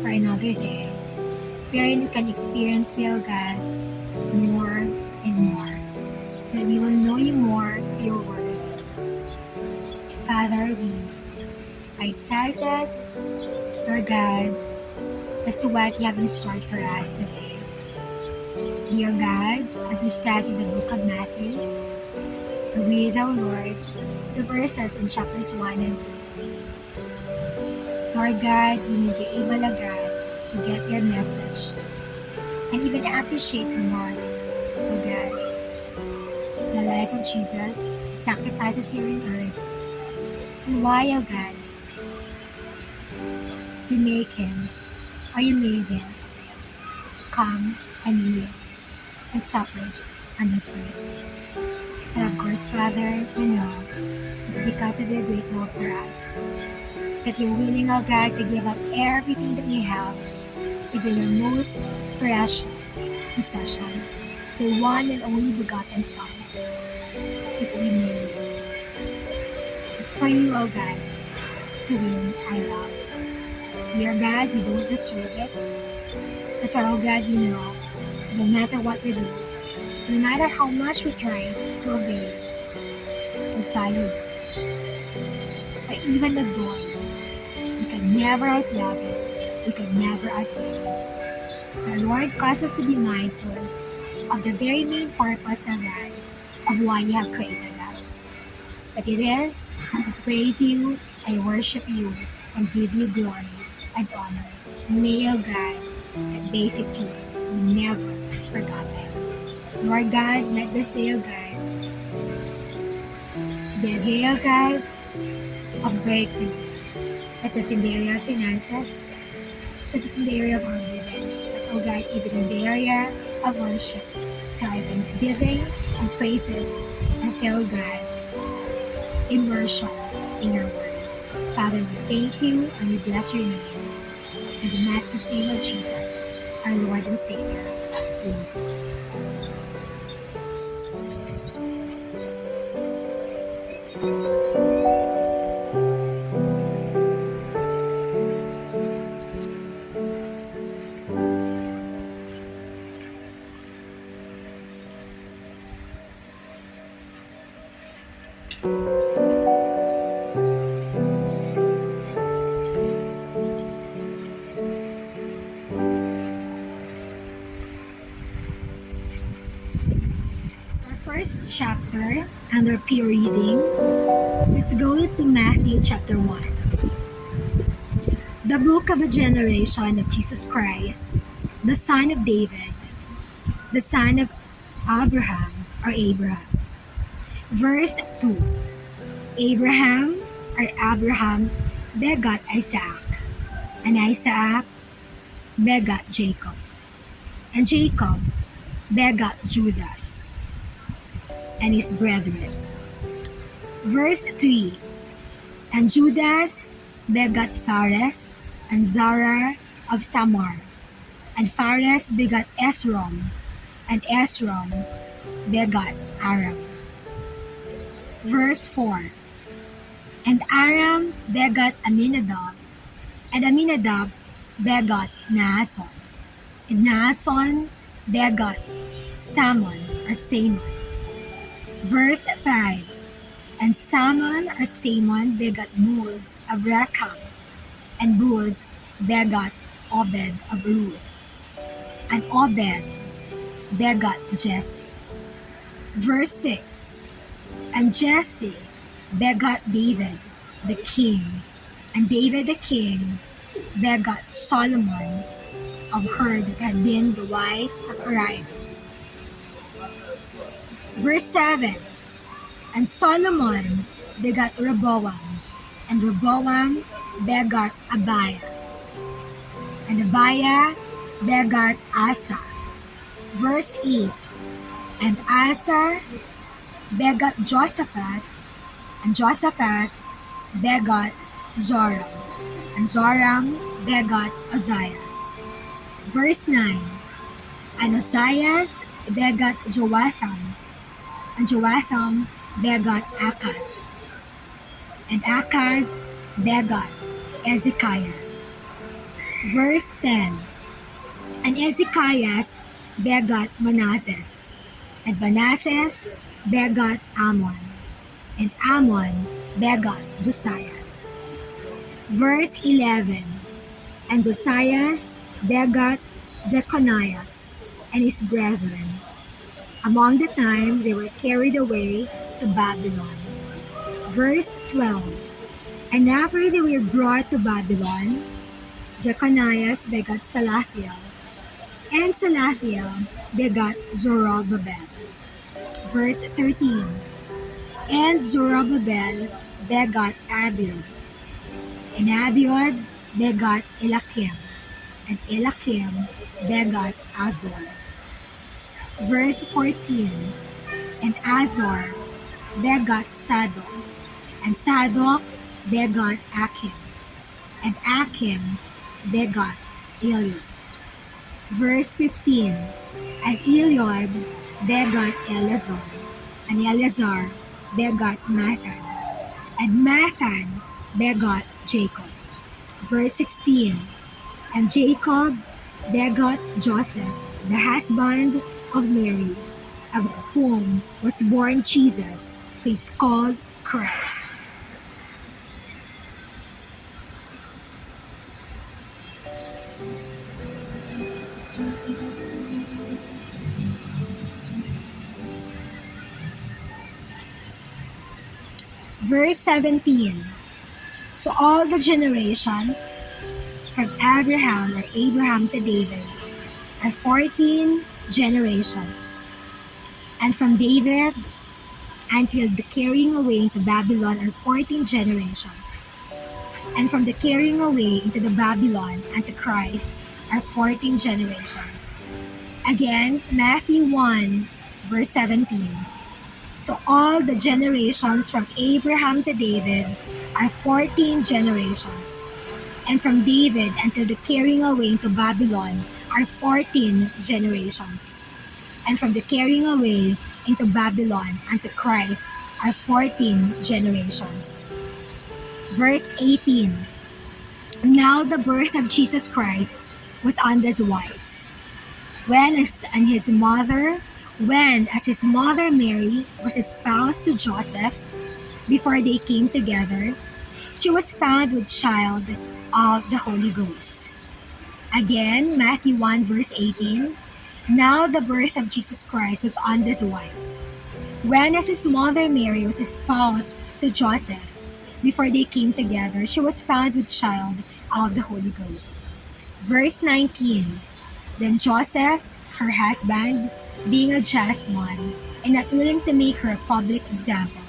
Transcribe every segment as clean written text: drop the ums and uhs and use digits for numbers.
for another day, wherein we can experience you, O God, more and more. That we will know you more through your word. Father, we are excited, Lord God, as to what you have in store for us today. Dear God, as we study the book of Matthew, we read, O Lord, the verses in chapters 1 and 2. Lord God, we may be able, O God, to get your message and even appreciate more, O God, the life of Jesus, the sacrifices here on earth, and why, O God, you make him, or you made him, come and live and suffer on this earth. And of course, Father, we know it's because of your great love for us that you're willing, O God, to give up everything that you have, even your most precious possession, the one and only begotten Son, that we may, just for you, O God, to win our love. Dear God, we don't deserve it. That's why, oh God, we know, no matter what we do, no matter how much we try to obey and follow, or even adore you, we can never outlove it. We can never outlive it. The Lord calls us to be mindful of the very main purpose, of God, of why you have created us. That it is to praise you, I worship you, and give you glory and honor. May, oh God, that basic truth be never forgotten. Lord God, let this day, oh God, be a day, oh God, of breakthrough, not just in the area of finances, not just in the area of confidence, but, oh God, even in the area of worship, our thanksgiving and praises, and, oh God, immersion in your word. Father, we thank you and we bless your name. In the matchless name of Jesus, our Lord and Savior. Amen. First chapter under peer reading, let's go to Matthew chapter 1. The book of a generation of Jesus Christ, the son of David, the son of Abraham or Abraham. Verse 2. Abraham begot Isaac, and Isaac begot Jacob, and Jacob begot Judas and his brethren. Verse 3. And Judas begot Phares and Zara of Tamar, and Phares begot Esrom, and Esrom begot Aram. Verse 4. And Aram begot Aminadab, and Aminadab begot Naason, and Naason begot Salmon or Salmon. Verse 5. And Salmon or Salmon begot Booz of Rechab, and Booz begot Obed of Ruth, and Obed begot Jesse. Verse 6. And Jesse begot David the king, and David the king begot Solomon of her that had been the wife of Urias. Verse 7. And Solomon begot Rehoboam, and Rehoboam begot Abiah, and Abiah begot Asa. Verse 8. And Asa begot Josaphat, and Josaphat begot Joram, and Joram begot Ozias. Verse 9. And Ozias begot Joatham, and Joatham begot Achaz, and Achaz begot Ezekias. Verse 10. And Ezekias begot Manasseh, and Manasseh begot Ammon, and Ammon begot Josias. Verse 11. And Josias begot Jeconias and his brethren, among the time they were carried away to Babylon. Verse 12. And after they were brought to Babylon, Jeconias begot Salathiel, and Salathiel begot Zorobabel. Verse 13. And Zorobabel begot Abiud, and Abiud begot Elakim, and Elakim begot Azor. Verse 14. And Azor begot Sadok, and Sadok begot Akim, and Akim begot Eliud. Verse 15. And Eliud begot Eleazar, and Eleazar begot Mathan, and Mathan begot Jacob. Verse 16. And Jacob begot Joseph, the husband of Mary, of whom was born Jesus, who is called Christ. Verse 17. So all the generations from Abraham to David are 14 generations, and from David until the carrying away into Babylon are 14 generations, and from the carrying away into the Babylon unto Christ are 14 generations. Again, Matthew 1 verse 17. So all the generations from Abraham to David are 14 generations, and from David until the carrying away into Babylon are 14 generations, and from the carrying away into Babylon unto Christ are 14 generations. Verse 18. Now the birth of Jesus Christ was on this wise. When as his mother Mary was espoused to Joseph, before they came together, she was found with child of the Holy Ghost. Again, Matthew 1 verse 18. Now the birth of Jesus Christ was on this wise. When as his mother Mary was espoused to Joseph, before they came together, she was found with child of the Holy Ghost. Verse 19. Then Joseph, her husband, being a just man, and not willing to make her a public example,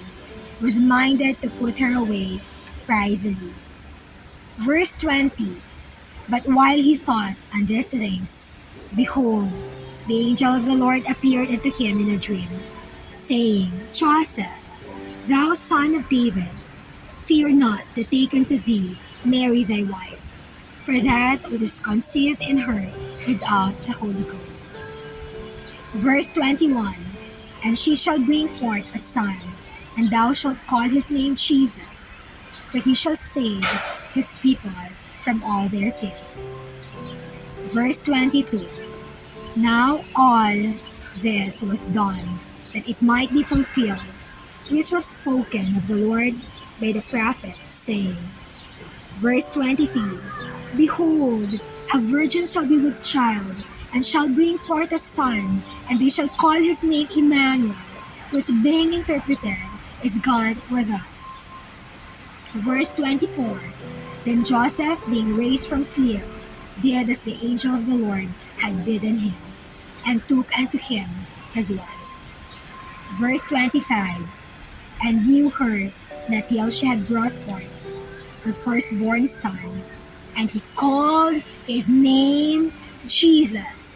was minded to put her away privately. Verse 20. But while he thought on these things, behold, the angel of the Lord appeared unto him in a dream, saying, Joseph, thou son of David, fear not to take unto thee Mary thy wife, for that which is conceived in her is of the Holy Ghost. Verse 21. And she shall bring forth a son, and thou shalt call his name Jesus, for he shall save his people from all their sins. Verse 22. Now all this was done, that it might be fulfilled, which was spoken of the Lord by the prophet, saying, Verse 23. Behold, a virgin shall be with child, and shall bring forth a son, and they shall call his name Emmanuel, which being interpreted is God with us. Verse 24. Then Joseph, being raised from sleep, did as the angel of the Lord had bidden him, and took unto him his wife. Verse 25. And knew her not till she had brought forth her firstborn son, and he called his name Jesus.